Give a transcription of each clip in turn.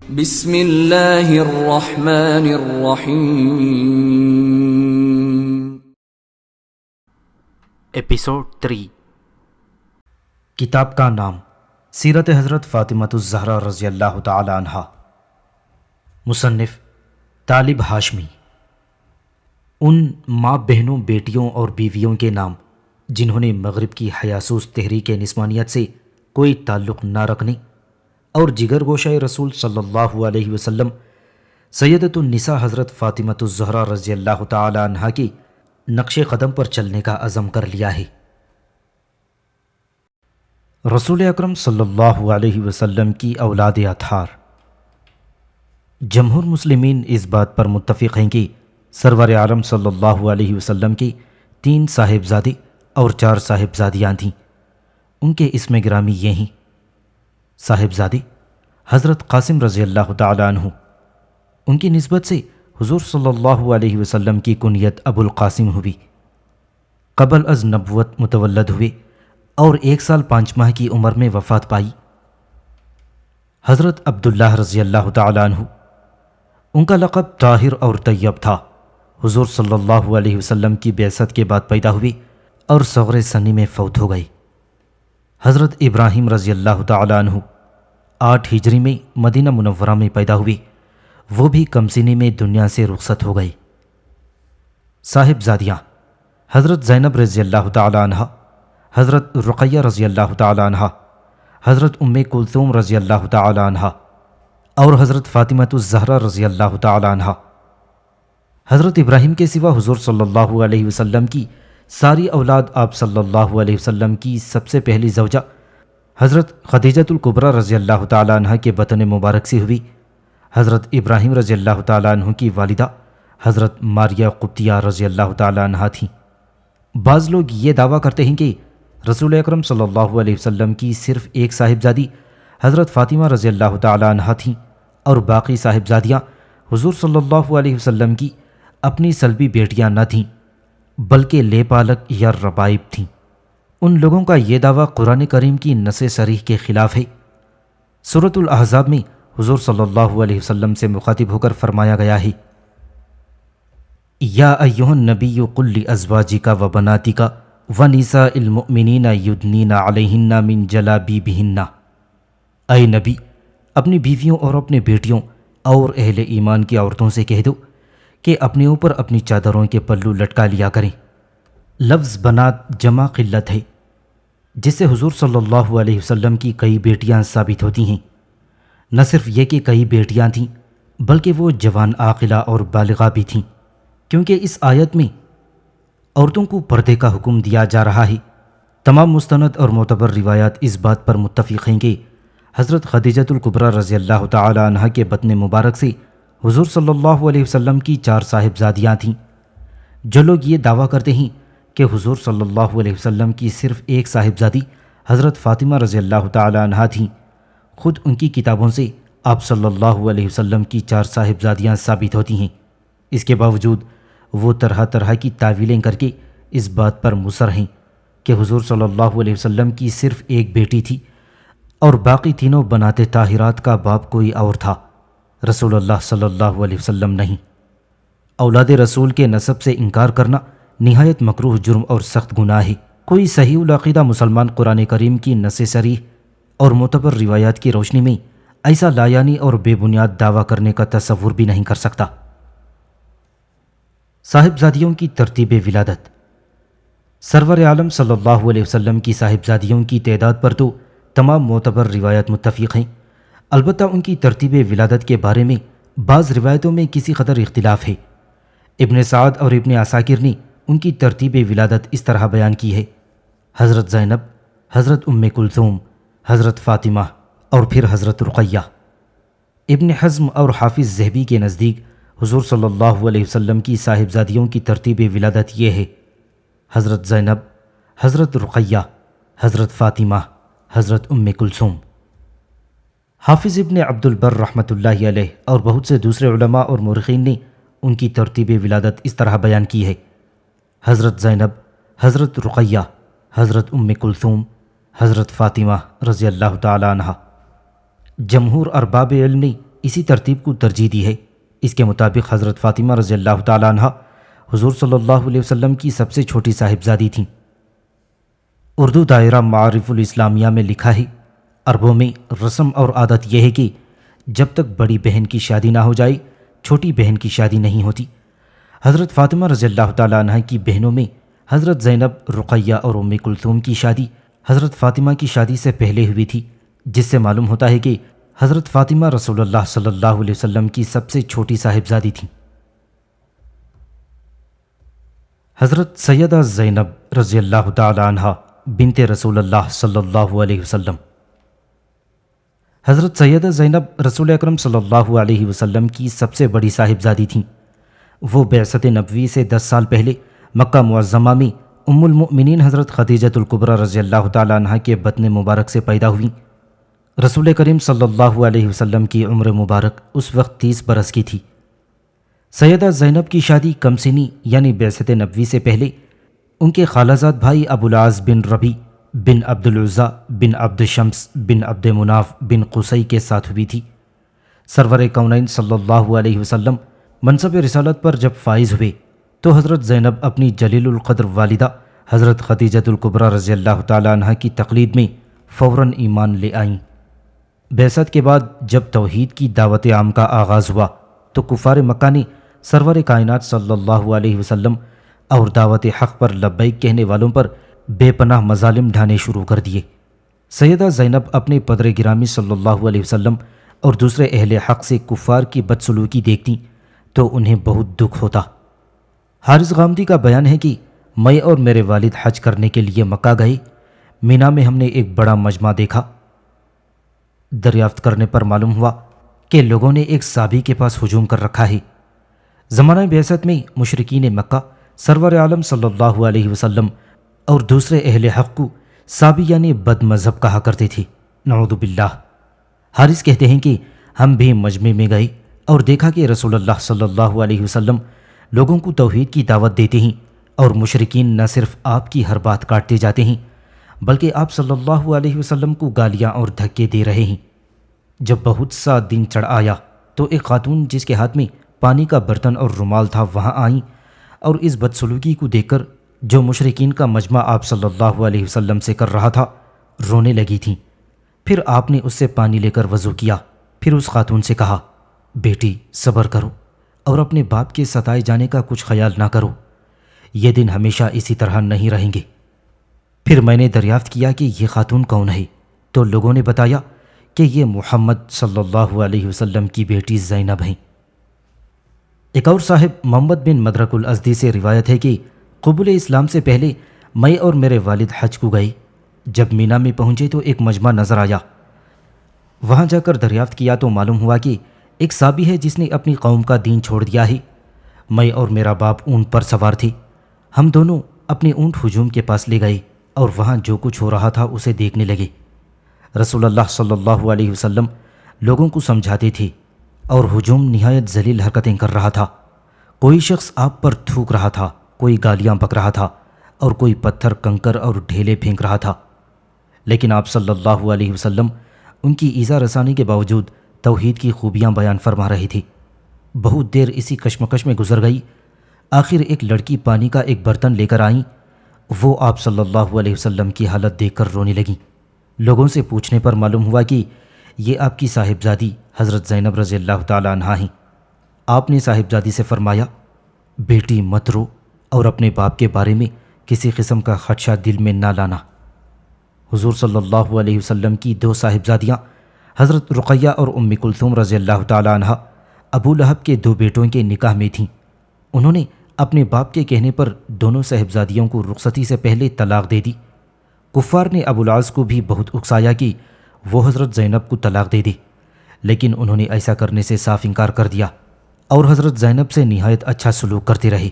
بسم اللہ الرحمن الرحیم۔ ایپیسوڈ 3۔ کتاب کا نام سیرت حضرت فاطمۃ الزہرا رضی اللہ تعالی عنہا۔ مصنف طالب ہاشمی۔ ان ماں بہنوں، بیٹیوں اور بیویوں کے نام جنہوں نے مغرب کی حیاسوس تحریک نسوانیت سے کوئی تعلق نہ رکھنے اور جگر گوشہ رسول صلی اللہ علیہ وسلم سیدۃ النساء حضرت فاطمۃ الزہرا رضی اللہ تعالی عنہا کی نقش قدم پر چلنے کا عزم کر لیا ہے۔ رسول اکرم صلی اللہ علیہ وسلم کی اولاد اطہار۔ جمہور مسلمین اس بات پر متفق ہیں کہ سرور عالم صلی اللہ علیہ وسلم کے 3 صاحبزادے اور 4 صاحبزادیاں تھیں۔ ان کے اسم گرامی یہ ہیں: صاحبزادے حضرت قاسم رضی اللہ تعالی عنہ، ان کی نسبت سے حضور صلی اللہ علیہ وسلم کی کنیت ابو القاسم ہوئی۔ قبل از نبوت متولد ہوئے اور 1 سال 5 ماہ کی عمر میں وفات پائی۔ حضرت عبداللہ رضی اللہ تعالی عنہ، ان کا لقب طاہر اور طیب تھا۔ حضور صلی اللہ علیہ وسلم کی بعثت کے بعد پیدا ہوئے اور صغر سنی میں فوت ہو گئے۔ حضرت ابراہیم رضی اللہ تعالی عنہ 8 ہجری میں مدینہ منورہ میں پیدا ہوئے، وہ بھی کم سنی میں دنیا سے رخصت ہو گئے۔ صاحبزادیاں: حضرت زینب رضی اللہ تعالی عنہ، حضرت رقیہ رضی اللہ تعالی عنہ، حضرت ام کلثوم رضی اللہ تعالی عنہ اور حضرت فاطمۃ الزہرا رضی اللہ تعالی عنہ۔ حضرت ابراہیم کے سوا حضور صلی اللہ علیہ وسلم کی ساری اولاد آپ صلی اللہ علیہ وسلم کی سب سے پہلی زوجہ حضرت خدیجۃ الکبریٰ رضی اللہ تعالی عنہ کے بطن مبارک سے ہوئی۔ حضرت ابراہیم رضی اللہ تعالی عنہ کی والدہ حضرت ماریہ قبطیہ رضی اللہ تعالی عنہ تھیں۔ بعض لوگ یہ دعویٰ کرتے ہیں کہ رسول اکرم صلی اللہ علیہ وسلم کی صرف ایک صاحبزادی حضرت فاطمہ رضی اللہ تعالی عنہ تھیں اور باقی صاحبزادیاں حضور صلی اللہ علیہ وسلم کی اپنی سلبی بیٹیاں نہ تھیں بلکہ لے پالک یا ربائب تھیں۔ ان لوگوں کا یہ دعویٰ قرآن کریم کی نص صریح کے خلاف ہے۔ سورۃ الاحزاب میں حضور صلی اللہ علیہ وسلم سے مخاطب ہو کر فرمایا گیا ہے: یا ایھا النبی قل لازواجک و بناتک و نساء المؤمنین یدنین علیہن من جلابیبہن۔ اے نبی، اپنی بیویوں اور اپنے بیٹیوں اور اہل ایمان کی عورتوں سے کہہ دو کہ اپنے اوپر اپنی چادروں کے پلو لٹکا لیا کریں۔ لفظ بنات جمع قلت ہے، جس سے حضور صلی اللہ علیہ وسلم کی کئی بیٹیاں ثابت ہوتی ہیں۔ نہ صرف یہ کہ کئی بیٹیاں تھیں بلکہ وہ جوان عاقلہ اور بالغہ بھی تھیں، کیونکہ اس آیت میں عورتوں کو پردے کا حکم دیا جا رہا ہے۔ تمام مستند اور معتبر روایات اس بات پر متفق ہیں کہ حضرت خدیجۃ الکبریٰ رضی اللہ تعالی عنہ کے بطن مبارک سے حضور صلی اللہ علیہ وسلم کی 4 صاحبزادیاں تھیں۔ جو لوگ یہ دعویٰ کرتے ہیں کہ حضور صلی اللہ علیہ وسلم کی صرف ایک صاحبزادی حضرت فاطمہ رضی اللہ تعالی عنہ تھیں، خود ان کی کتابوں سے آپ صلی اللہ علیہ وسلم کی 4 صاحبزادیاں ثابت ہوتی ہیں۔ اس کے باوجود وہ طرح طرح کی تعویلیں کر کے اس بات پر مصر ہیں کہ حضور صلی اللہ علیہ وسلم کی صرف ایک بیٹی تھی اور باقی تینوں بنات طاہرات کا باپ کوئی اور تھا، رسول اللہ صلی اللہ علیہ وسلم نہیں۔ اولاد رسول کے نسب سے انکار کرنا نہایت مکروہ جرم اور سخت گناہ ہے۔ کوئی صحیح العقیدہ مسلمان قرآن کریم کی نص صریح اور معتبر روایات کی روشنی میں ایسا لایانی اور بے بنیاد دعویٰ کرنے کا تصور بھی نہیں کر سکتا۔ صاحبزادیوں کی ترتیب ولادت۔ سرور عالم صلی اللہ علیہ وسلم کی صاحبزادیوں کی تعداد پر تو تمام معتبر روایات متفق ہیں، البتہ ان کی ترتیب ولادت کے بارے میں بعض روایتوں میں کسی قدر اختلاف ہے۔ ابن سعد اور ابن عساکر نے ان کی ترتیب ولادت اس طرح بیان کی ہے: حضرت زینب، حضرت ام کلثوم، حضرت فاطمہ اور پھر حضرت رقیہ۔ ابن حزم اور حافظ ذہبی کے نزدیک حضور صلی اللہ علیہ وسلم کی صاحبزادیوں کی ترتیب ولادت یہ ہے: حضرت زینب، حضرت رقیہ، حضرت فاطمہ، حضرت ام کلثوم۔ حافظ ابن عبد البر رحمۃ اللہ علیہ اور بہت سے دوسرے علماء اور مورخین نے ان کی ترتیب ولادت اس طرح بیان کی ہے: حضرت زینب، حضرت رقیہ، حضرت ام کلثوم، حضرت فاطمہ رضی اللہ تعالی عنہ۔ جمہور ارباب علم نے اسی ترتیب کو ترجیح دی ہے۔ اس کے مطابق حضرت فاطمہ رضی اللہ تعالیٰ عنہ حضور صلی اللہ علیہ وسلم کی سب سے چھوٹی صاحبزادی تھیں۔ اردو دائرہ معارف الاسلامیہ میں لکھا ہے، عربوں میں رسم اور عادت یہ ہے کہ جب تک بڑی بہن کی شادی نہ ہو جائے چھوٹی بہن کی شادی نہیں ہوتی۔ حضرت فاطمہ رضی اللہ تعالیٰ عنہ کی بہنوں میں حضرت زینب، رقیہ اور ام کلثوم کی شادی حضرت فاطمہ کی شادی سے پہلے ہوئی تھی، جس سے معلوم ہوتا ہے کہ حضرت فاطمہ رسول اللہ صلی اللہ علیہ وسلم کی سب سے چھوٹی صاحبزادی تھیں۔ حضرت سیدہ زینب رضی اللہ تعالی عنہ بنت رسول اللہ صلی اللہ علیہ وسلم۔ حضرت سیدہ زینب رسول اکرم صلی اللہ علیہ وسلم کی سب سے بڑی صاحبزادی تھیں۔ وہ بعثت نبوی سے 10 سال پہلے مکہ معظمہ میں ام المؤمنین حضرت خدیجۃ الکبریٰ رضی اللہ تعالی عنہ کے بطن مبارک سے پیدا ہوئیں۔ رسول کریم صلی اللہ علیہ وسلم کی عمر مبارک اس وقت 30 برس کی تھی۔ سیدہ زینب کی شادی کم سنی یعنی بعثت نبوی سے پہلے ان کے خالازاد بھائی ابوالعاص بن ربیع بن عبد العزیٰ بن عبد شمس بن عبد مناف بن قصی کے ساتھ ہوئی تھی۔ سرور کونین صلی اللہ علیہ وسلم منصب رسالت پر جب فائز ہوئے تو حضرت زینب اپنی جلیل القدر والدہ حضرت خدیجۃ الکبریٰ رضی اللہ تعالی عنہ کی تقلید میں فوراً ایمان لے آئیں۔ بعثت کے بعد جب توحید کی دعوت عام کا آغاز ہوا تو کفار مکہ نے سرور کائنات صلی اللہ علیہ وسلم اور دعوت حق پر لبیک کہنے والوں پر بے پناہ مظالم ڈھانے شروع کر دیے۔ سیدہ زینب اپنے پدر گرامی صلی اللہ علیہ وسلم اور دوسرے اہل حق سے کفار کی بدسلوکی دیکھتیں تو انہیں بہت دکھ ہوتا۔ حارث غامدی کا بیان ہے کہ میں اور میرے والد حج کرنے کے لیے مکہ گئے۔ مینا میں ہم نے ایک بڑا مجمع دیکھا۔ دریافت کرنے پر معلوم ہوا کہ لوگوں نے ایک صحابی کے پاس ہجوم کر رکھا ہے۔ زمانہ بعثت میں مشرکین مکہ سرور عالم صلی اللہ علیہ وسلم اور دوسرے اہل حق کو صحابی یعنی بد مذہب کہا کرتے تھے، نعوذ باللہ۔ حارث کہتے ہیں کہ ہم بھی مجمع میں گئے اور دیکھا کہ رسول اللہ صلی اللہ علیہ وسلم لوگوں کو توحید کی دعوت دیتے ہیں اور مشرکین نہ صرف آپ کی ہر بات کاٹتے جاتے ہیں بلکہ آپ صلی اللہ علیہ وسلم کو گالیاں اور دھکے دے رہے ہیں۔ جب بہت سا دن چڑھ آیا تو ایک خاتون جس کے ہاتھ میں پانی کا برتن اور رومال تھا وہاں آئیں اور اس بدسلوکی کو دیکھ کر جو مشرکین کا مجمع آپ صلی اللہ علیہ وسلم سے کر رہا تھا رونے لگی تھیں۔ پھر آپ نے اس سے پانی لے کر وضو کیا، پھر اس خاتون سے کہا، بیٹی صبر کرو اور اپنے باپ کے ستائے جانے کا کچھ خیال نہ کرو، یہ دن ہمیشہ اسی طرح نہیں رہیں گے۔ پھر میں نے دریافت کیا کہ یہ خاتون کون ہے تو لوگوں نے بتایا کہ یہ محمد صلی اللہ علیہ وسلم کی بیٹی زینب ہیں۔ ایک اور صاحب محمد بن مدرک الازدی سے روایت ہے کہ قبول اسلام سے پہلے میں اور میرے والد حج کو گئے۔ جب مینا میں پہنچے تو ایک مجمع نظر آیا۔ وہاں جا کر دریافت کیا تو معلوم ہوا کہ ایک صحابی ہے جس نے اپنی قوم کا دین چھوڑ دیا ہے۔ میں اور میرا باپ اونٹ پر سوار تھے۔ ہم دونوں اپنے اونٹ ہجوم کے پاس لے گئے اور وہاں جو کچھ ہو رہا تھا اسے دیکھنے لگے۔ رسول اللہ صلی اللہ علیہ وسلم لوگوں کو سمجھاتے تھے اور ہجوم نہایت ذلیل حرکتیں کر رہا تھا۔ کوئی شخص آپ پر تھوک رہا تھا، کوئی گالیاں بک رہا تھا اور کوئی پتھر کنکر اور ڈھیلے پھینک رہا تھا، لیکن آپ صلی اللہ علیہ وسلم ان کی ایذا رسانی کے باوجود توحید کی خوبیاں بیان فرما رہے تھے۔ بہت دیر اسی کشمکش میں گزر گئی۔ آخر ایک لڑکی پانی کا ایک برتن لے کر آئیں۔ وہ آپ صلی اللہ علیہ وسلم کی حالت دیکھ کر رونے لگیں۔ لوگوں سے پوچھنے پر معلوم ہوا کہ یہ آپ کی صاحبزادی حضرت زینب رضی اللہ تعالی عنہا ہیں۔ آپ نے صاحبزادی سے فرمایا، بیٹی مت رو اور اپنے باپ کے بارے میں کسی قسم کا خدشہ دل میں نہ لانا۔ حضور صلی اللہ علیہ وسلم کی 2 صاحبزادیاں حضرت رقیہ اور ام کلثوم رضی اللہ تعالی عنہا ابو لہب کے 2 بیٹوں کے نکاح میں تھیں۔ انہوں نے اپنے باپ کے کہنے پر دونوں صاحبزادیوں کو رخصتی سے پہلے طلاق دے دی۔ کفار نے ابوالعاص کو بھی بہت اکسایا کہ وہ حضرت زینب کو طلاق دے دے، لیکن انہوں نے ایسا کرنے سے صاف انکار کر دیا اور حضرت زینب سے نہایت اچھا سلوک کرتے رہے۔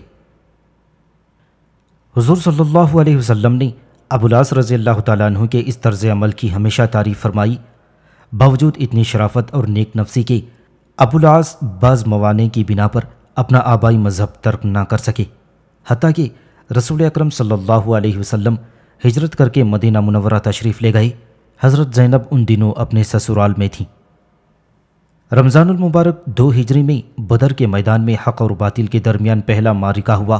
حضور صلی اللہ علیہ وسلم نے ابوالعاص رضی اللہ تعالیٰ عنہ کے اس طرز عمل کی ہمیشہ تعریف فرمائی۔ باوجود اتنی شرافت اور نیک نفسی کے ابوالعاص بعض موانع کی بنا پر اپنا آبائی مذہب ترک نہ کر سکے، حتیٰ کہ رسول اکرم صلی اللہ علیہ وسلم ہجرت کر کے مدینہ منورہ تشریف لے گئے۔ حضرت زینب ان دنوں اپنے سسرال میں تھیں۔ رمضان المبارک 2 ہجری میں بدر کے میدان میں حق اور باطل کے درمیان پہلا معرکہ ہوا۔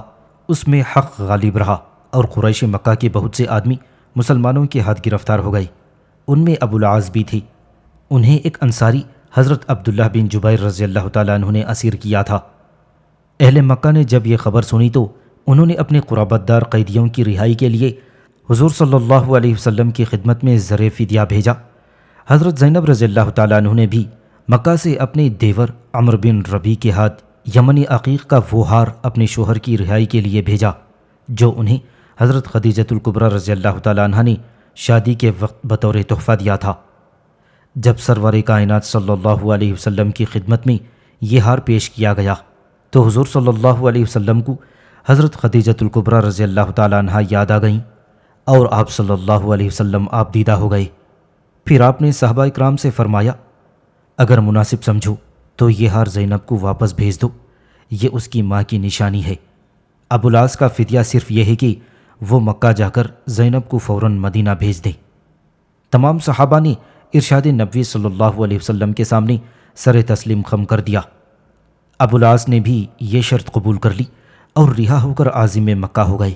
اس میں حق غالب رہا اور قریش مکہ کے بہت سے آدمی مسلمانوں کے ہاتھ گرفتار ہو گئے۔ ان میں ابو العاص بھی تھے۔ انہیں ایک انصاری حضرت عبداللہ بن جبیر رضی اللہ تعالیٰ عنہ نے اسیر کیا تھا۔ اہل مکہ نے جب یہ خبر سنی تو انہوں نے اپنے قرابت دار قیدیوں کی رہائی کے لیے حضور صلی اللہ علیہ وسلم کی خدمت میں زر فدیہ بھیجا۔ حضرت زینب رضی اللہ تعالیٰ عنہ نے بھی مکہ سے اپنے دیور عمرو بن ربیع کے ہاتھ یمنی عقیق کا وہ ہار اپنے شوہر کی رہائی کے لیے بھیجا جو انہیں حضرت خدیجۃ الکبریٰ رضی اللہ تعالیٰ عنہ نے شادی کے وقت بطور تحفہ دیا تھا۔ جب سرور کائنات صلی اللہ علیہ وسلم کی خدمت میں یہ ہار پیش کیا گیا تو حضور صلی اللہ علیہ وسلم کو حضرت خدیجۃ الکبریٰ رضی اللہ تعالیٰ عنہ یاد آ گئیں اور آپ صلی اللہ علیہ وسلم آپ دیدہ ہو گئے۔ پھر آپ نے صحابہ اکرام سے فرمایا، اگر مناسب سمجھو تو یہ ہار زینب کو واپس بھیج دو، یہ اس کی ماں کی نشانی ہے۔ ابو العاص کا فدیہ صرف یہ ہے کہ وہ مکہ جا کر زینب کو فوراً مدینہ بھیج دیں۔ تمام صحابہ نے ارشاد نبوی صلی اللہ علیہ وسلم کے سامنے سر تسلیم خم کر دیا۔ ابو العاص نے بھی یہ شرط قبول کر لی اور رہا ہو کر عازم مکہ ہو گئے۔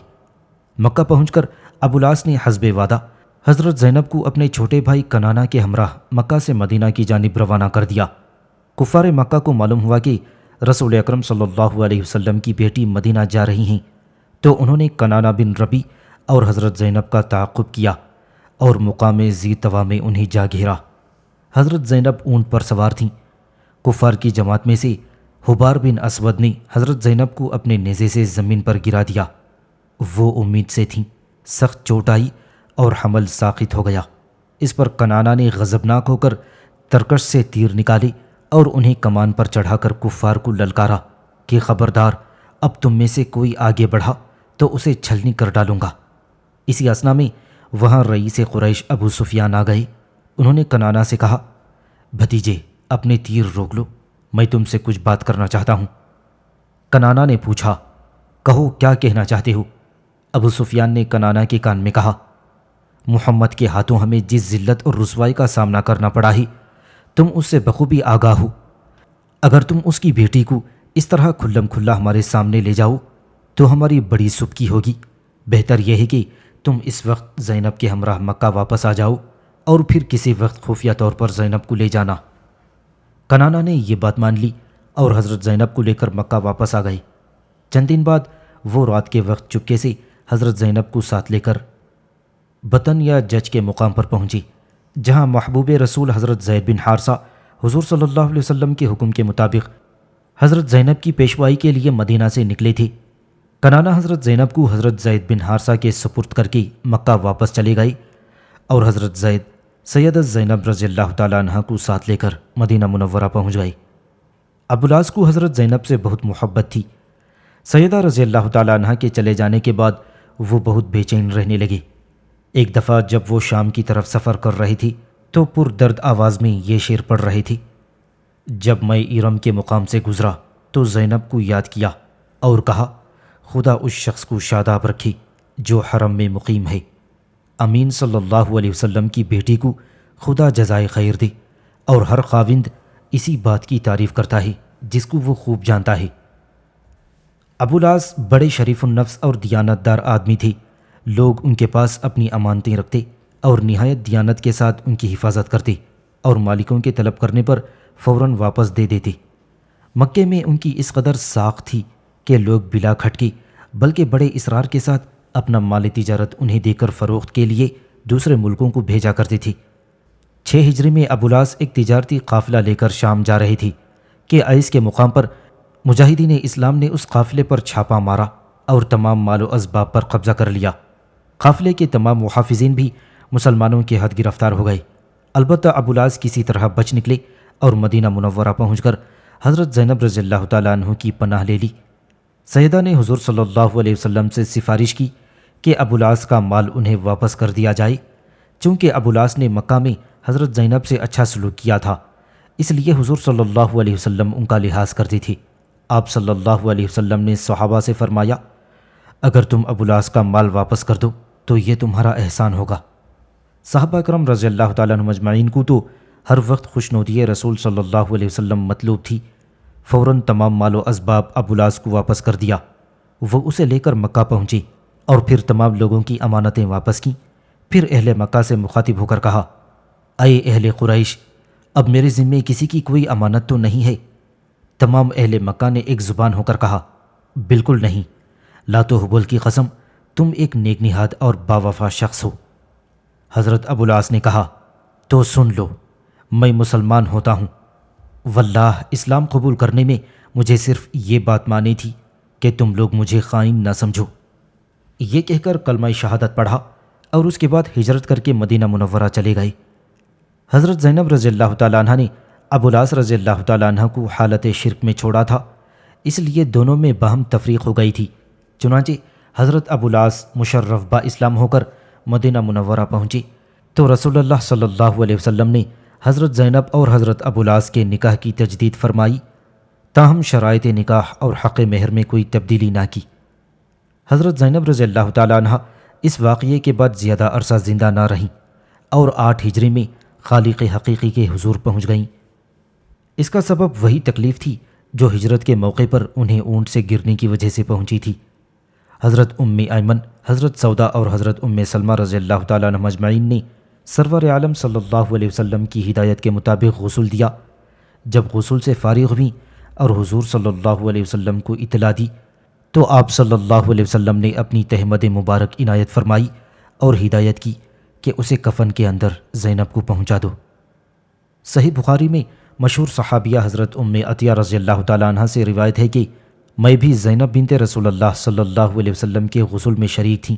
مکہ پہنچ کر ابو العاص نے حسب وعدہ حضرت زینب کو اپنے چھوٹے بھائی کنانہ کے ہمراہ مکہ سے مدینہ کی جانب روانہ کر دیا۔ کفار مکہ کو معلوم ہوا کہ رسول اکرم صلی اللہ علیہ وسلم کی بیٹی مدینہ جا رہی ہیں تو انہوں نے کنانہ بن ربیع اور حضرت زینب کا تعاقب کیا اور مقام ذی طوا میں انہیں جا گھیرا۔ حضرت زینب اونٹ پر سوار تھیں۔ کفار کی جماعت میں سے حبار بن اسود نے حضرت زینب کو اپنے نیزے سے زمین پر گرا دیا۔ وہ امید سے تھیں، سخت چوٹ آئی اور حمل ساقط ہو گیا۔ اس پر کنانہ نے غضبناک ہو کر ترکش سے تیر نکالے اور انہیں کمان پر چڑھا کر کفار کو للکارا کہ خبردار، اب تم میں سے کوئی آگے بڑھا تو اسے چھلنی کر ڈالوں گا۔ اسی اثنا میں وہاں رئیس قریش ابو سفیان آ گئے۔ انہوں نے کنانہ سے کہا، بھتیجے اپنے تیر روک لو، میں تم سے کچھ بات کرنا چاہتا ہوں۔ کنانہ نے پوچھا، کہو کیا کہنا چاہتے ہو؟ ابو سفیان نے کنانہ کے کان میں کہا، محمد کے ہاتھوں ہمیں جس ذلت اور رسوائی کا سامنا کرنا پڑا ہے تم اس سے بخوبی آگاہ ہو۔ اگر تم اس کی بیٹی کو اس طرح کھلم کھلا ہمارے سامنے لے جاؤ تو ہماری بڑی سبکی ہوگی۔ بہتر یہ ہے کہ تم اس وقت زینب کے ہمراہ مکہ واپس آ جاؤ اور پھر کسی وقت خفیہ طور پر زینب کو لے جانا۔ کنانہ نے یہ بات مان لی اور حضرت زینب کو لے کر مکہ واپس آ گئے۔ چند دن بعد وہ رات کے وقت چپکے سے حضرت زینب کو ساتھ لے کر بطن یا جج کے مقام پر پہنچی، جہاں محبوب رسول حضرت زید بن حارثہ حضور صلی اللہ علیہ وسلم کے حکم کے مطابق حضرت زینب کی پیشوائی کے لیے مدینہ سے نکلے تھے۔ کنانہ حضرت زینب کو حضرت زید بن حارثہ کے سپرد کر کے مکہ واپس چلے گئے اور حضرت زید سیدت زینب رضی اللہ تعالیٰ عنہ کو ساتھ لے کر مدینہ منورہ پہنچ گئے۔ ابو العاص کو حضرت زینب سے بہت محبت تھی۔ سیدہ رضی اللہ تعالیٰ عنہ کے چلے جانے کے بعد وہ بہت بے چین رہنے لگے۔ ایک دفعہ جب وہ شام کی طرف سفر کر رہی تھی تو پر درد آواز میں یہ شعر پڑھ رہی تھی، جب میں ارم کے مقام سے گزرا تو زینب کو یاد کیا اور کہا، خدا اس شخص کو شاداب رکھے جو حرم میں مقیم ہے۔ امین صلی اللہ علیہ وسلم کی بیٹی کو خدا جزائے خیر دے، اور ہر خاوند اسی بات کی تعریف کرتا ہے جس کو وہ خوب جانتا ہے۔ ابو العاص بڑے شریف النفس اور دیانت دار آدمی تھے۔ لوگ ان کے پاس اپنی امانتیں رکھتے اور نہایت دیانت کے ساتھ ان کی حفاظت کرتے اور مالکوں کے طلب کرنے پر فوراً واپس دے دیتے۔ مکے میں ان کی اس قدر ساخت تھی کہ لوگ بلا کھٹکے بلکہ بڑے اصرار کے ساتھ اپنا مال تجارت انہیں دے کر فروخت کے لیے دوسرے ملکوں کو بھیجا کرتے تھے۔ 6 ہجری میں ابو العاص ایک تجارتی قافلہ لے کر شام جا رہے تھے کہ ایس کے مقام پر مجاہدین اسلام نے اس قافلے پر چھاپا مارا اور تمام مال و اسباب پر قبضہ کر لیا۔ قافلے کے تمام محافظین بھی مسلمانوں کے ہاتھ گرفتار ہو گئے۔ البتہ ابو العاص کسی طرح بچ نکلے اور مدینہ منورہ پہنچ کر حضرت زینب رضی اللہ تعالیٰ عنہ کی پناہ لے لی۔ سیدہ نے حضور صلی اللہ علیہ وسلم سے سفارش کی کہ ابو العاص کا مال انہیں واپس کر دیا جائے، چونکہ ابو العاص نے مکہ میں حضرت زینب سے اچھا سلوک کیا تھا، اس لیے حضور صلی اللہ علیہ وسلم ان کا لحاظ کرتے تھے۔ آپ صلی اللہ علیہ وسلم نے صحابہ سے فرمایا، اگر تم ابو العاص کا مال واپس کر دو تو یہ تمہارا احسان ہوگا۔ صحابہ کرام رضی اللہ تعالیٰ عنہ مجمعین کو تو ہر وقت خوشنودی رسول صلی اللہ علیہ وسلم مطلوب تھی، فوراً تمام مال و اسباب ابولاس کو واپس کر دیا۔ وہ اسے لے کر مکہ پہنچے اور پھر تمام لوگوں کی امانتیں واپس کیں۔ پھر اہل مکہ سے مخاطب ہو کر کہا، اے اہل قریش، اب میرے ذمے کسی کی کوئی امانت تو نہیں ہے؟ تمام اہل مکہ نے ایک زبان ہو کر کہا، بالکل نہیں، لات و حبل کی قسم، تم ایک نیک نہاد اور باوفا شخص ہو۔ حضرت ابوالعاص نے کہا، تو سن لو، میں مسلمان ہوتا ہوں، واللہ اسلام قبول کرنے میں مجھے صرف یہ بات مانی تھی کہ تم لوگ مجھے خائن نہ سمجھو۔ یہ کہہ کر کلمہ شہادت پڑھا اور اس کے بعد ہجرت کر کے مدینہ منورہ چلے گئے۔ حضرت زینب رضی اللہ تعالیٰ عنہ نے ابوالعاص رضی اللہ تعالیٰ عنہ کو حالت شرک میں چھوڑا تھا، اس لیے دونوں میں باہم تفریق ہو گئی تھی۔ چنانچہ حضرت ابوالعاص مشرف با اسلام ہو کر مدینہ منورہ پہنچے تو رسول اللہ صلی اللہ علیہ وسلم نے حضرت زینب اور حضرت ابوالعاص کے نکاح کی تجدید فرمائی، تاہم شرائط نکاح اور حق مہر میں کوئی تبدیلی نہ کی۔ حضرت زینب رضی اللہ تعالیٰ عنہ اس واقعے کے بعد زیادہ عرصہ زندہ نہ رہیں اور 8 ہجری میں خالق حقیقی کے حضور پہنچ گئیں۔ اس کا سبب وہی تکلیف تھی جو ہجرت کے موقع پر انہیں اونٹ سے گرنے کی وجہ سے پہنچی تھی۔ حضرت ام ایمن، حضرت سودا اور حضرت ام سلمہ رضی اللہ تعالیٰ عنہم اجمعین نے سرور عالم صلی اللہ علیہ وسلم کی ہدایت کے مطابق غسل دیا۔ جب غسل سے فارغ ہوئیں اور حضور صلی اللہ علیہ وسلم کو اطلاع دی تو آپ صلی اللہ علیہ وسلم نے اپنی تہمد مبارک عنایت فرمائی اور ہدایت کی کہ اسے کفن کے اندر زینب کو پہنچا دو۔ صحیح بخاری میں مشہور صحابیہ حضرت ام عطیہ رضی اللہ تعالیٰ عنہ سے روایت ہے کہ میں بھی زینب بنت رسول اللہ صلی اللہ علیہ وسلم کے غسل میں شریک تھیں۔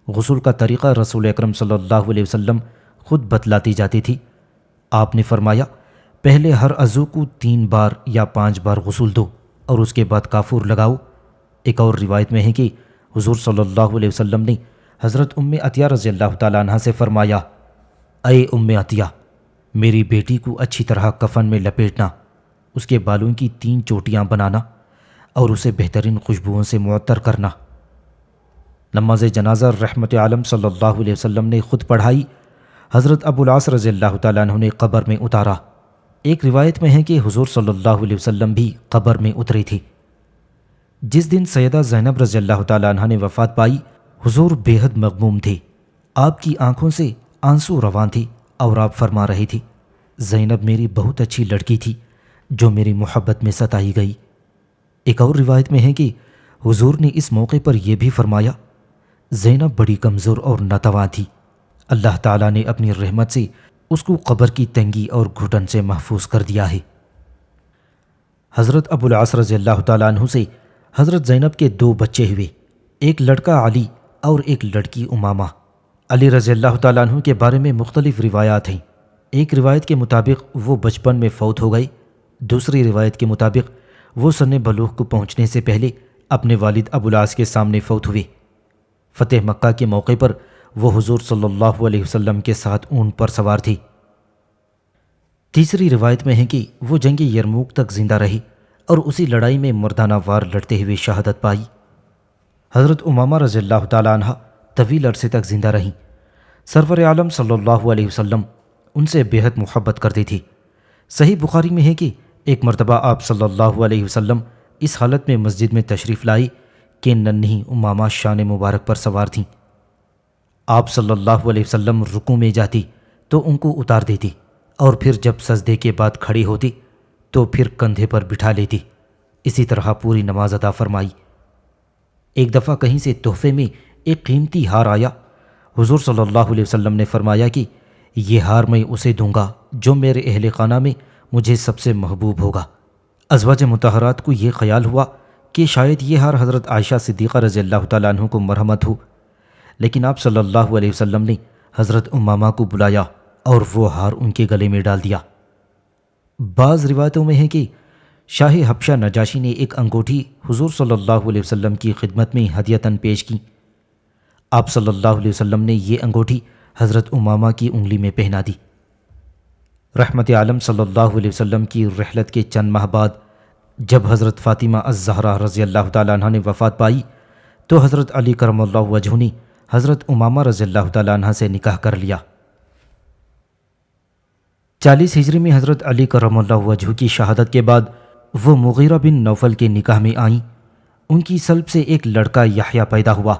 غسل کا طریقہ رسول اکرم صلی اللہ علیہ وسلم خود بتلاتی جاتی تھی۔ آپ نے فرمایا، پہلے ہر عضو کو 3 بار یا 5 بار غسل دو اور اس کے بعد کافور لگاؤ۔ ایک اور روایت میں ہے کہ حضور صلی اللہ علیہ وسلم نے حضرت ام عطیہ رضی اللہ تعالیٰ عنہ سے فرمایا، اے ام عطیہ، میری بیٹی کو اچھی طرح کفن میں لپیٹنا، اس کے بالوں کی 3 چوٹیاں بنانا اور اسے بہترین خوشبوؤں سے معطر کرنا۔ نماز جنازہ رحمت عالم صلی اللہ علیہ وسلم نے خود پڑھائی۔ حضرت ابوالعاص رضی اللہ تعالیٰ عنہ نے قبر میں اتارا۔ ایک روایت میں ہے کہ حضور صلی اللہ علیہ وسلم بھی قبر میں اترے تھے۔ جس دن سیدہ زینب رضی اللہ تعالیٰ عنہ نے وفات پائی، حضور بے حد مغموم تھے، آپ کی آنکھوں سے آنسو رواں تھے اور آپ فرما رہے تھے، زینب میری بہت اچھی لڑکی تھی جو میری محبت میں ستائی گئی۔ ایک اور روایت میں ہے کہ حضور نے اس موقع پر یہ بھی فرمایا، زینب بڑی کمزور اور ناتواں تھی، اللہ تعالیٰ نے اپنی رحمت سے اس کو قبر کی تنگی اور گھٹن سے محفوظ کر دیا ہے۔ حضرت ابوالعاص رضی اللہ تعالیٰ عنہ سے حضرت زینب کے 2 بچے ہوئے، ایک لڑکا علی اور ایک لڑکی امامہ۔ علی رضی اللہ تعالیٰ عنہ کے بارے میں مختلف روایات ہیں۔ ایک روایت کے مطابق وہ بچپن میں فوت ہو گئے، دوسری روایت کے مطابق وہ سن بلوغ کو پہنچنے سے پہلے اپنے والد ابوالعاص کے سامنے فوت ہوئے۔ فتح مکہ کے موقع پر وہ حضور صلی اللہ علیہ وسلم کے ساتھ اونٹ پر سوار تھے۔ تیسری روایت میں ہے کہ وہ جنگ یرموک تک زندہ رہی اور اسی لڑائی میں مردانہ وار لڑتے ہوئے شہادت پائی۔ حضرت امامہ رضی اللہ تعالیٰ عنہ طویل عرصے تک زندہ رہیں۔ سرور عالم صلی اللہ علیہ وسلم ان سے بے حد محبت کرتے تھے۔ صحیح بخاری میں ہے کہ ایک مرتبہ آپ صلی اللہ علیہ وسلم اس حالت میں مسجد میں تشریف لائے کہ ننھی امامہ شان مبارک پر سوار تھیں۔ آپ صلی اللہ علیہ وسلم رکوع میں جاتی تو ان کو اتار دیتی اور پھر جب سجدے کے بعد کھڑی ہوتی تو پھر کندھے پر بٹھا لیتی۔ اسی طرح پوری نماز ادا فرمائی۔ ایک دفعہ کہیں سے تحفے میں ایک قیمتی ہار آیا۔ حضور صلی اللہ علیہ وسلم نے فرمایا کہ یہ ہار میں اسے دوں گا جو میرے اہل خانہ میں مجھے سب سے محبوب ہوگا۔ ازواج مطہرات کو یہ خیال ہوا کہ شاید یہ ہار حضرت عائشہ صدیقہ رضی اللہ تعالیٰ عنہ کو مرحمت ہو، لیکن آپ صلی اللہ علیہ وسلم نے حضرت امامہ کو بلایا اور وہ ہار ان کے گلے میں ڈال دیا۔ بعض روایتوں میں ہے کہ شاہ حبشہ نجاشی نے ایک انگوٹھی حضور صلی اللہ علیہ وسلم کی خدمت میں ہدیۃً پیش کی۔ آپ صلی اللہ علیہ وسلم نے یہ انگوٹھی حضرت امامہ کی انگلی میں پہنا دی۔ رحمت عالم صلی اللہ علیہ وسلم کی رحلت کے چند ماہ بعد جب حضرت فاطمہ الزہرا رضی اللہ تعالیٰ عنہ نے وفات پائی تو حضرت علی کرم اللہ وجہہ نے حضرت امامہ رضی اللہ تعالیٰ عنہ سے نکاح کر لیا۔ 40 ہجری میں حضرت علی کرم اللہ وجہ کی شہادت کے بعد وہ مغیرہ بن نوفل کے نکاح میں آئیں۔ ان کی سلب سے ایک لڑکا یحییٰ پیدا ہوا۔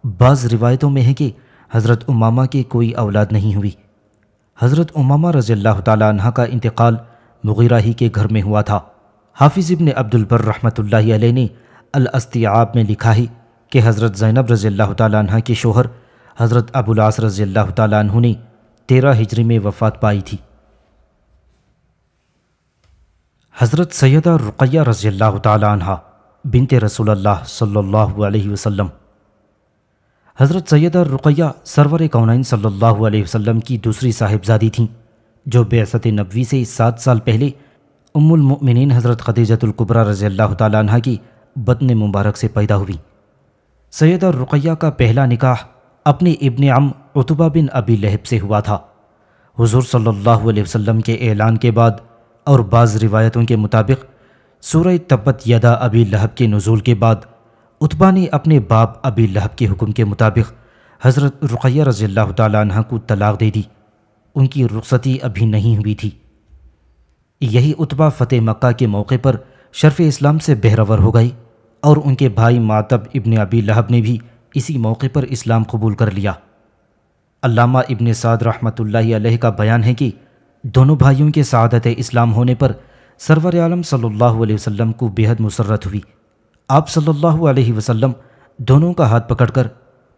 بعض روایتوں میں ہے کہ حضرت امامہ کی کوئی اولاد نہیں ہوئی۔ حضرت امامہ رضی اللہ تعالیٰ عنہ کا انتقال مغیرہ ہی کے گھر میں ہوا تھا۔ حافظ ابن عبد البر رحمۃ اللہ علیہ نے الاستیعاب میں لکھا ہے کہ حضرت زینب رضی اللہ تعالیٰ عنہ کے شوہر حضرت ابو العاص رضی اللہ تعالیٰ عنہ نے 13 ہجری میں وفات پائی تھی۔ حضرت سیدہ رقیہ رضی اللہ تعالیٰ عنہ بنت رسول اللہ صلی اللہ علیہ وسلم۔ حضرت سیدہ رقیہ سرور کونین صلی اللہ علیہ وسلم کی دوسری صاحبزادی تھیں، جو بعثت نبوی سے 7 سال پہلے ام المؤمنین حضرت خدیجۃ الکبریٰ رضی اللہ تعالیٰ عنہ کی بطن مبارک سے پیدا ہوئی۔ سیدہ رقیہ کا پہلا نکاح اپنے ابن عم عتبہ بن ابی لہب سے ہوا تھا۔ حضور صلی اللہ علیہ وسلم کے اعلان کے بعد اور بعض روایتوں کے مطابق سورہ تبت یدا ابی لہب کے نزول کے بعد عتبہ نے اپنے باپ ابی لہب کے حکم کے مطابق حضرت رقیہ رضی اللہ تعالیٰ عنہ کو طلاق دے دی۔ ان کی رخصتی ابھی نہیں ہوئی تھی۔ یہی عتبہ فتح مکہ کے موقع پر شرف اسلام سے بہرور ہو گئے اور ان کے بھائی معتب ابن ابی لہب نے بھی اسی موقع پر اسلام قبول کر لیا۔ علامہ ابن سعد رحمۃ اللہ علیہ کا بیان ہے کہ دونوں بھائیوں کے سعادت اسلام ہونے پر سرور عالم صلی اللہ علیہ وسلم کو بےحد مسرت ہوئی۔ آپ صلی اللہ علیہ وسلم دونوں کا ہاتھ پکڑ کر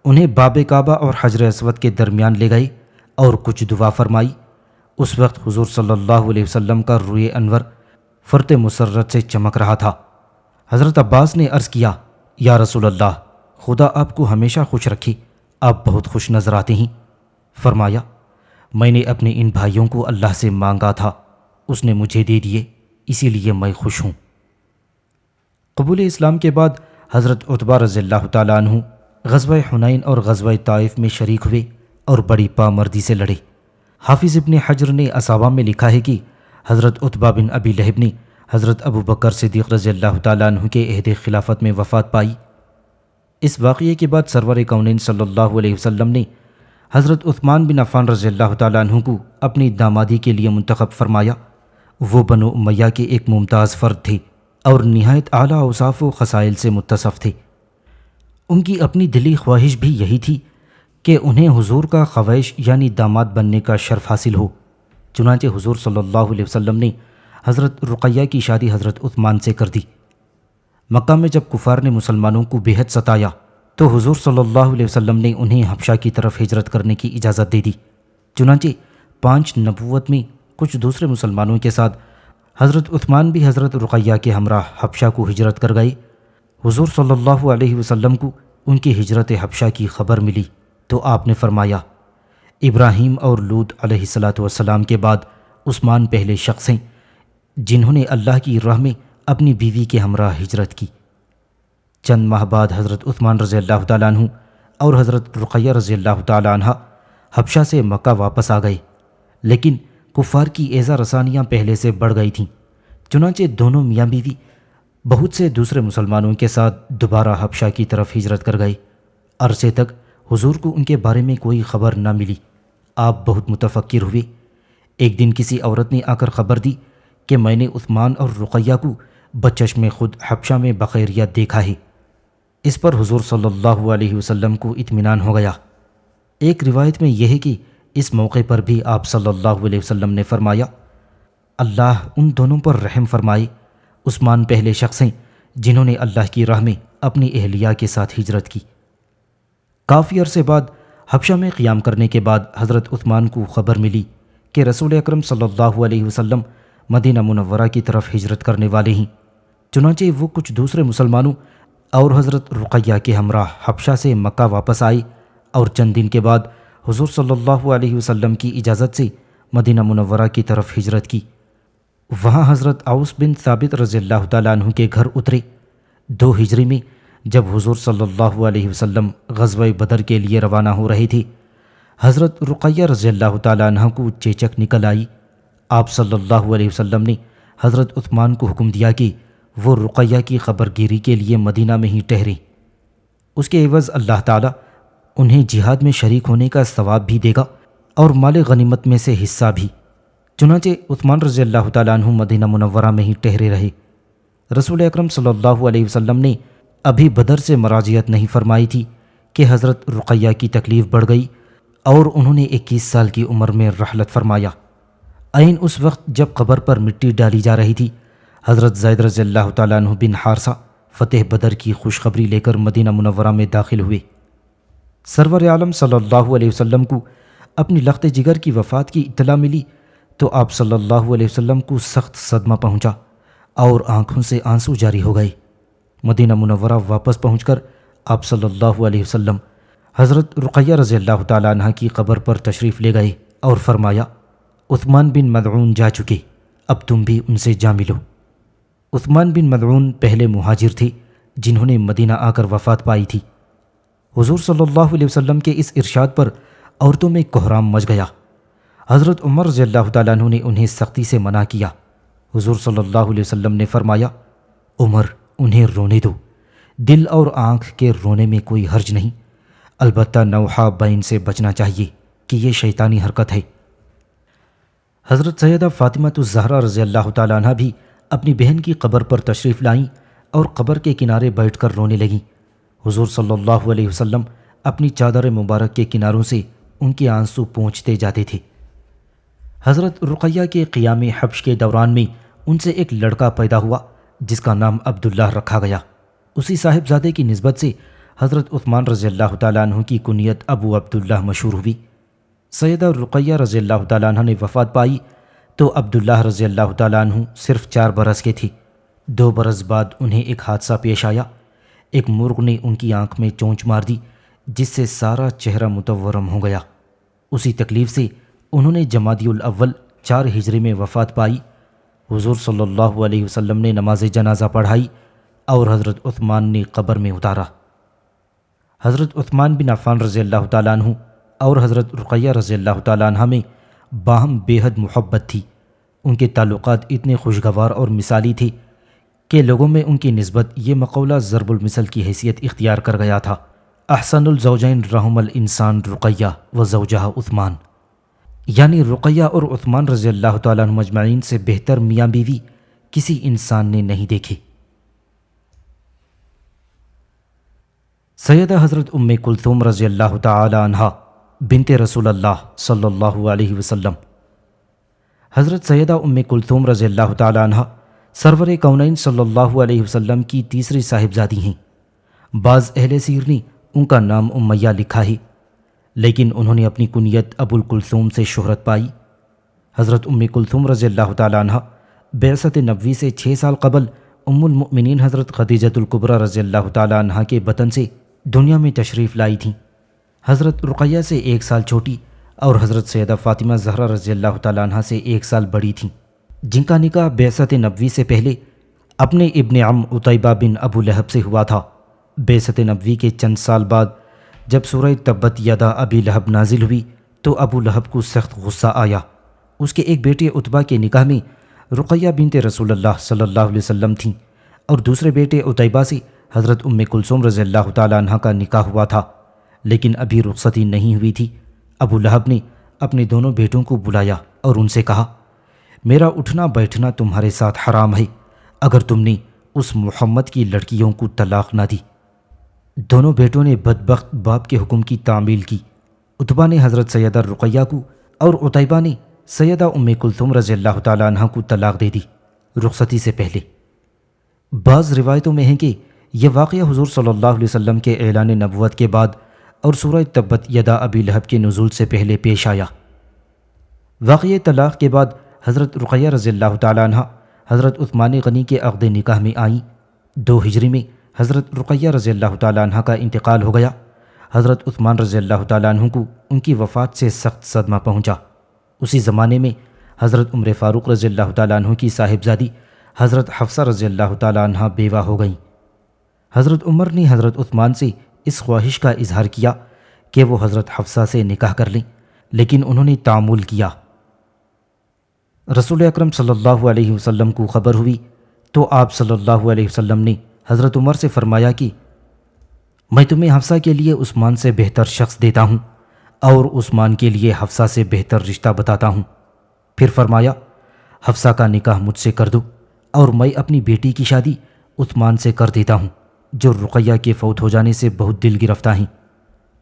انہیں باب کعبہ اور حجر اسود کے درمیان لے گئے اور کچھ دعا فرمائی۔ اس وقت حضور صلی اللہ علیہ وسلم کا روئے انور فرت مسرت سے چمک رہا تھا۔ حضرت عباس نے عرض کیا، یا رسول اللہ، خدا آپ کو ہمیشہ خوش رکھے، آپ بہت خوش نظر آتے ہیں۔ فرمایا، میں نے اپنے ان بھائیوں کو اللہ سے مانگا تھا، اس نے مجھے دے دیے، اسی لیے میں خوش ہوں۔ قبول اسلام کے بعد حضرت عتبہ رضی اللہ تعالیٰ عنہ غزوہ حنین اور غزوہ طائف میں شریک ہوئے اور بڑی پامردی سے لڑے۔ حافظ ابن حجر نے اصابہ میں لکھا ہے کہ حضرت عتبہ بن ابی لہب نے حضرت ابو بکر صدیق رضی اللہ تعالیٰ عنہ کے عہد خلافت میں وفات پائی۔ اس واقعے کے بعد سرور کونین صلی اللہ علیہ وسلم نے حضرت عثمان بن عفان رضی اللہ تعالیٰ عنہ کو اپنی دامادی کے لیے منتخب فرمایا۔ وہ بنو امیہ کے ایک ممتاز فرد تھے اور نہایت اعلیٰ اوصاف و خصائل سے متصف تھے۔ ان کی اپنی دلی خواہش بھی یہی تھی کہ انہیں حضور کا خویش یعنی داماد بننے کا شرف حاصل ہو۔ چنانچہ حضور صلی اللہ علیہ وسلم نے حضرت رقیہ کی شادی حضرت عثمان سے کر دی۔ مکہ میں جب کفار نے مسلمانوں کو بےحد ستایا تو حضور صلی اللہ علیہ وسلم نے انہیں حبشہ کی طرف ہجرت کرنے کی اجازت دے دی۔ چنانچہ 5 نبوت میں کچھ دوسرے مسلمانوں کے ساتھ حضرت عثمان بھی حضرت رقیہ کے ہمراہ حبشہ کو ہجرت کر گئے۔ حضور صلی اللہ علیہ وسلم کو ان کی ہجرت حبشہ کی خبر ملی تو آپ نے فرمایا، ابراہیم اور لوط علیہ السلام کے بعد عثمان پہلے شخص ہیں جنہوں نے اللہ کی راہ میں اپنی بیوی کے ہمراہ ہجرت کی۔ چند ماہ بعد حضرت عثمان رضی اللہ تعالیٰ عنہ اور حضرت رقیہ رضی اللہ تعالیٰ عنہ حبشہ سے مکہ واپس آ گئے، لیکن کفار کی ایذا رسانیاں پہلے سے بڑھ گئی تھیں۔ چنانچہ دونوں میاں بیوی بہت سے دوسرے مسلمانوں کے ساتھ دوبارہ حبشہ کی طرف ہجرت کر گئے۔ عرصے تک حضور کو ان کے بارے میں کوئی خبر نہ ملی۔ آپ بہت متفکر ہوئے۔ ایک دن کسی عورت نے آ کر خبر دی کہ میں نے عثمان اور رقیہ کو بچشم خود حبشہ میں بخیریت دیکھا ہے۔ اس پر حضور صلی اللہ علیہ وسلم کو اطمینان ہو گیا۔ ایک روایت میں یہ ہے کہ اس موقع پر بھی آپ صلی اللہ علیہ وسلم نے فرمایا، اللہ ان دونوں پر رحم فرمائے، عثمان پہلے شخص ہیں جنہوں نے اللہ کی راہ میں اپنی اہلیہ کے ساتھ ہجرت کی۔ کافی عرصے بعد حبشہ میں قیام کرنے کے بعد حضرت عثمان کو خبر ملی کہ رسول اکرم صلی اللہ علیہ وسلم مدینہ منورہ کی طرف ہجرت کرنے والے ہیں۔ چنانچہ وہ کچھ دوسرے مسلمانوں اور حضرت رقیہ کے ہمراہ حبشہ سے مکہ واپس آئے اور چند دن کے بعد حضور صلی اللہ علیہ وسلم کی اجازت سے مدینہ منورہ کی طرف ہجرت کی۔ وہاں حضرت اوس بن ثابت رضی اللہ تعالیٰ عنہ کے گھر اترے۔ 2 ہجری میں جب حضور صلی اللہ علیہ وسلم غزوہ بدر کے لیے روانہ ہو رہے تھے، حضرت رقیہ رضی اللہ تعالیٰ عنہ کو چیچک نکل آئی۔ آپ صلی اللہ علیہ وسلم نے حضرت عثمان کو حکم دیا کہ وہ رقیہ کی خبر گیری کے لیے مدینہ میں ہی ٹھہریں۔ اس کے عوض اللہ تعالیٰ انہیں جہاد میں شریک ہونے کا ثواب بھی دے گا اور مال غنیمت میں سے حصہ بھی۔ چنانچہ عثمان رضی اللہ تعالیٰ عنہ مدینہ منورہ میں ہی ٹھہرے رہے۔ رسول اکرم صلی اللہ علیہ وسلم نے ابھی بدر سے مراجعت نہیں فرمائی تھی کہ حضرت رقیہ کی تکلیف بڑھ گئی اور انہوں نے 21 سال کی عمر میں رحلت فرمایا۔ عین اس وقت جب قبر پر مٹی ڈالی جا رہی تھی، حضرت زید رضی اللہ تعالیٰ عنہ بن حارثہ فتح بدر کی خوشخبری لے کر مدینہ منورہ میں داخل ہوئے۔ سرور عالم صلی اللہ علیہ وسلم کو اپنی لخت جگر کی وفات کی اطلاع ملی تو آپ صلی اللہ علیہ وسلم کو سخت صدمہ پہنچا اور آنکھوں سے آنسو جاری ہو گئے۔ مدینہ منورہ واپس پہنچ کر آپ صلی اللہ علیہ وسلم حضرت رقیہ رضی اللہ تعالیٰ عنہ کی قبر پر تشریف لے گئے اور فرمایا، عثمان بن مدعون جا چکے، اب تم بھی ان سے جا ملو۔ عثمان بن مدعون پہلے مہاجر تھے جنہوں نے مدینہ آ کر وفات پائی تھی۔ حضور صلی اللہ علیہ وسلم کے اس ارشاد پر عورتوں میں کوہرام مچ گیا۔ حضرت عمر رضی اللہ تعالیٰ عنہ نے انہیں سختی سے منع کیا۔ حضور صلی اللہ علیہ وسلم نے فرمایا، عمر انہیں رونے دو، دل اور آنکھ کے رونے میں کوئی حرج نہیں، البتہ نوحہ بین سے بچنا چاہیے کہ یہ شیطانی حرکت ہے۔ حضرت سیدہ فاطمہ الزہرا رضی اللہ تعالیٰ عنہ بھی اپنی بہن کی قبر پر تشریف لائیں اور قبر کے کنارے بیٹھ کر رونے لگیں۔ حضور صلی اللہ علیہ وسلم اپنی چادر مبارک کے کناروں سے ان کے آنسو پونچھتے جاتے تھے۔ حضرت رقیہ کے قیام حبش کے دوران میں ان سے ایک لڑکا پیدا ہوا جس کا نام عبداللہ رکھا گیا۔ اسی صاحبزادے کی نسبت سے حضرت عثمان رضی اللہ تعالیٰ عنہ کی کنیت ابو عبداللہ مشہور ہوئی۔ سیدہ رقیہ رضی اللہ تعالیٰ عنہ نے وفات پائی تو عبداللہ رضی اللہ تعالیٰ عنہ صرف 4 برس کے تھے۔ 2 برس بعد انہیں ایک حادثہ پیش آیا۔ ایک مرغ نے ان کی آنکھ میں چونچ مار دی جس سے سارا چہرہ متورم ہو گیا۔ اسی تکلیف سے انہوں نے جمادی الاول 4 ہجری میں وفات پائی۔ حضور صلی اللہ علیہ وسلم نے نماز جنازہ پڑھائی اور حضرت عثمان نے قبر میں اتارا۔ حضرت عثمان بن عفان رضی اللہ تعالیٰ عنہ اور حضرت رقیہ رضی اللہ تعالیٰ عنہ میں باہم بے حد محبت تھی۔ ان کے تعلقات اتنے خوشگوار اور مثالی تھے کہ لوگوں میں ان کی نسبت یہ مقولہ ضرب المثل کی حیثیت اختیار کر گیا تھا، احسن الزوجین رحم الانسان رقیہ و زوجہ عثمان، یعنی رقیہ اور عثمان رضی اللہ تعالیٰ عنہ مجمعین سے بہتر میاں بیوی کسی انسان نے نہیں دیکھے۔ سیدہ حضرت ام کلثوم رضی اللہ تعالی عنہا بنت رسول اللہ صلی اللہ علیہ وسلم۔ حضرت سیدہ ام کلثوم رضی اللہ تعالی عنہا سرور کونین صلی اللہ علیہ وسلم کی تیسری صاحبزادی ہیں۔ بعض اہل سیر نے ان کا نام امیہ لکھا ہے، لیکن انہوں نے اپنی کنیت ابو الکلثوم سے شہرت پائی۔ حضرت ام کلثوم رضی اللہ تعالی عنہا بعثت نبوی سے 6 سال قبل ام المؤمنین حضرت خدیجۃ الکبریٰ رضی اللہ تعالی عنہا کے بطن سے دنیا میں تشریف لائی تھیں۔ حضرت رقیہ سے 1 سال چھوٹی اور حضرت سیدہ فاطمہ زہرا رضی اللہ تعالی عنہا سے 1 سال بڑی تھیں، جن کا نکاح بعثت نبوی سے پہلے اپنے ابن عم عتیبہ بن ابو لہب سے ہوا تھا۔ بعثت نبوی کے چند سال بعد جب سورہ تبت یدا ابی لہب نازل ہوئی تو ابو لہب کو سخت غصہ آیا۔ اس کے ایک بیٹے عتبہ کے نکاح میں رقیہ بنت رسول اللہ صلی اللہ علیہ وسلم تھیں اور دوسرے بیٹے عتیبہ سے حضرت ام کلثوم رضی اللہ تعالی عنہا کا نکاح ہوا تھا، لیکن ابھی رخصتی نہیں ہوئی تھی۔ ابو لہب نے اپنے دونوں بیٹوں کو بلایا اور ان سے کہا، میرا اٹھنا بیٹھنا تمہارے ساتھ حرام ہے اگر تم نے اس محمد کی لڑکیوں کو طلاق نہ دی۔ دونوں بیٹوں نے بدبخت باپ کے حکم کی تعمیل کی۔ عتبہ نے حضرت سیدہ رقیہ کو اور عتیبہ نے سیدہ ام کلثوم رضی اللہ تعالی عنہا کو طلاق دے دی رخصتی سے پہلے۔ بعض روایتوں میں ہے کہ یہ واقعہ حضور صلی اللہ علیہ وسلم کے اعلان نبوت کے بعد اور سورہ تبت یدا ابی لہب کے نزول سے پہلے پیش آیا۔ واقعہ طلاق کے بعد حضرت رقیہ رضی اللہ تعالی عنہا حضرت عثمان غنی کے عقد نکاح میں آئیں۔ 2 ہجری میں حضرت رقیہ رضی اللہ تعالی عنہا کا انتقال ہو گیا۔ حضرت عثمان رضی اللہ تعالی عنہ کو ان کی وفات سے سخت صدمہ پہنچا۔ اسی زمانے میں حضرت عمر فاروق رضی اللہ تعالی عنہ کی صاحبزادی حضرت حفصہ رضی اللہ تعالی عنہا بیوہ ہو گئیں۔ حضرت عمر نے حضرت عثمان سے اس خواہش کا اظہار کیا کہ وہ حضرت حفصہ سے نکاح کر لیں، لیکن انہوں نے تعامل کیا۔ رسول اکرم صلی اللہ علیہ وسلم کو خبر ہوئی تو آپ صلی اللہ علیہ وسلم نے حضرت عمر سے فرمایا کہ میں تمہیں حفصہ کے لیے عثمان سے بہتر شخص دیتا ہوں اور عثمان کے لیے حفصہ سے بہتر رشتہ بتاتا ہوں۔ پھر فرمایا حفصہ کا نکاح مجھ سے کر دو اور میں اپنی بیٹی کی شادی عثمان سے کر دیتا ہوں جو رقیہ کے فوت ہو جانے سے بہت دل گرفتہ ہیں۔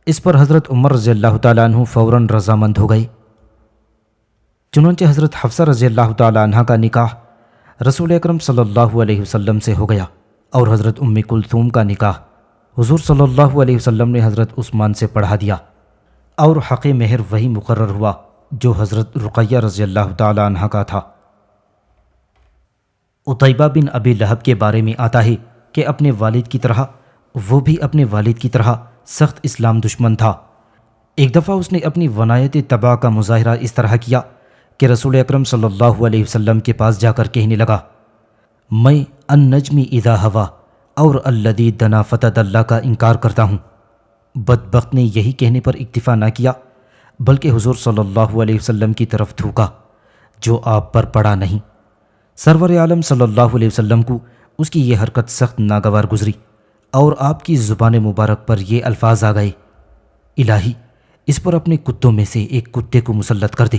اس پر حضرت عمر رضی اللہ تعالیٰ عنہ فوراً رضامند ہو گئے۔ چنانچہ حضرت حفصہ رضی اللہ تعالیٰ عنہ کا نکاح رسول اکرم صلی اللہ علیہ وسلم سے ہو گیا اور حضرت ام کلثوم کا نکاح حضور صلی اللہ علیہ وسلم نے حضرت عثمان سے پڑھا دیا اور حق مہر وہی مقرر ہوا جو حضرت رقیہ رضی اللہ تعالیٰ عنہ کا تھا۔ عتیبہ بن ابی لہب کے بارے میں آتا ہے کہ اپنے والد کی طرح وہ بھی اپنے والد کی طرح سخت اسلام دشمن تھا۔ ایک دفعہ اس نے اپنی ونایت تباہ کا مظاہرہ اس طرح کیا کہ رسول اکرم صلی اللہ علیہ وسلم کے پاس جا کر کہنے لگا میں النجم اذا ہوا اور الذی دنا فتد اللہ کا انکار کرتا ہوں۔ بدبخت نے یہی کہنے پر اکتفا نہ کیا بلکہ حضور صلی اللہ علیہ وسلم کی طرف تھوکا جو آپ پر پڑا نہیں۔ سرور عالم صلی اللہ علیہ وسلم کو اس کی یہ حرکت سخت ناگوار گزری اور آپ کی زبان مبارک پر یہ الفاظ آ گئے الہی اس پر اپنے کتوں میں سے ایک کتے کو مسلط کر دے۔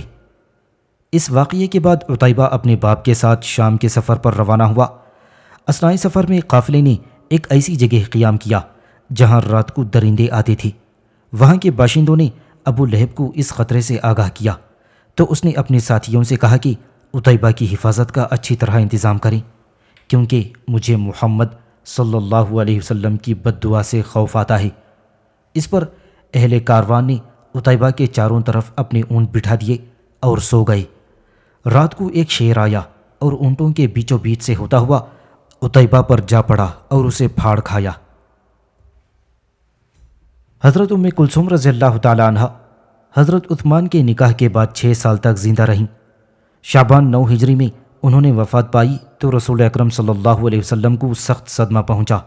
اس واقعے کے بعد عتیبہ اپنے باپ کے ساتھ شام کے سفر پر روانہ ہوا۔ اثناء سفر میں قافلے نے ایک ایسی جگہ قیام کیا جہاں رات کو درندے آتے تھے۔ وہاں کے باشندوں نے ابو لہب کو اس خطرے سے آگاہ کیا تو اس نے اپنے ساتھیوں سے کہا کہ عتیبہ کی حفاظت کا اچھی طرح انتظام کریں کیونکہ مجھے محمد صلی اللہ علیہ وسلم کی بد دعا سے خوف آتا ہے۔ اس پر اہل کاروان نے عتیبہ کے چاروں طرف اپنے اونٹ بٹھا دیے اور سو گئے۔ رات کو ایک شیر آیا اور اونٹوں کے بیچوں بیچ سے ہوتا ہوا عتیبہ پر جا پڑا اور اسے پھاڑ کھایا۔ حضرت ام کلثوم رضی اللہ تعالی عنہ حضرت عثمان کے نکاح کے بعد 6 سال تک زندہ رہیں۔ شعبان 9 ہجری میں انہوں نے وفات پائی تو رسول اکرم صلی اللہ علیہ وسلم کو سخت صدمہ پہنچا۔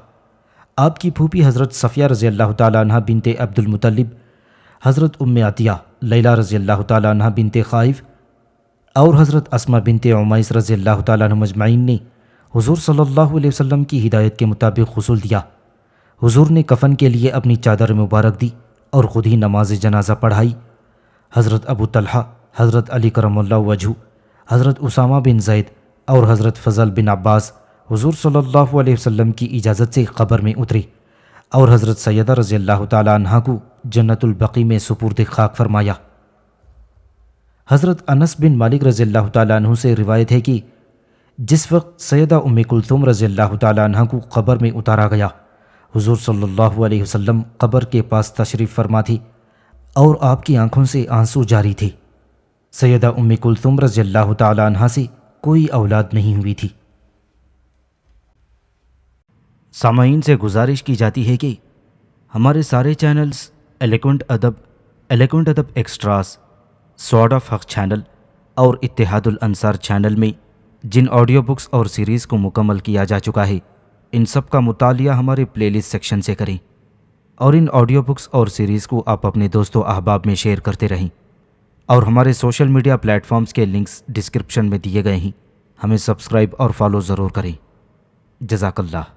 آپ کی پھوپھی حضرت صفیہ رضی اللہ تعالی عنہ بنت عبد المطلب، حضرت ام عطیہ لیلہ رضی اللہ تعالی عنہ بنت خائف اور حضرت اسماء بنت عمیس رضی اللہ تعالی عنہ مجمعین نے حضور صلی اللہ علیہ وسلم کی ہدایت کے مطابق غسل دیا۔ حضور نے کفن کے لیے اپنی چادر مبارک دی اور خود ہی نماز جنازہ پڑھائی۔ حضرت ابو طلحہ، حضرت علی کرم اللہ وجہہ، حضرت اسامہ بن زید اور حضرت فضل بن عباس حضور صلی اللہ علیہ وسلم کی اجازت سے قبر میں اترے اور حضرت سیدہ رضی اللہ تعالی عنہ کو جنت البقیع میں سپرد خاک فرمایا۔ حضرت انس بن مالک رضی اللہ تعالی عنہ سے روایت ہے کہ جس وقت سیدہ ام کلثوم رضی اللہ تعالی عنہ کو قبر میں اتارا گیا حضور صلی اللہ علیہ وسلم قبر کے پاس تشریف فرما تھی اور آپ کی آنکھوں سے آنسو جاری تھے۔ سیدہ ام کلثوم رضی اللہ تعالی عنہ سے کوئی اولاد نہیں ہوئی تھی۔ سامعین سے گزارش کی جاتی ہے کہ ہمارے سارے چینلز ایلیکونٹ ادب ایکسٹراز، سواد آف حق چینل اور اتحاد الانصار چینل میں جن آڈیو بکس اور سیریز کو مکمل کیا جا چکا ہے ان سب کا مطالعہ ہمارے پلے لسٹ سیکشن سے کریں اور ان آڈیو بکس اور سیریز کو آپ اپنے دوست و احباب میں شیئر کرتے رہیں اور ہمارے سوشل میڈیا پلیٹ فارمز کے لنکس ڈسکرپشن میں دیے گئے ہیں۔ ہمیں سبسکرائب اور فالو ضرور کریں۔ جزاک اللہ۔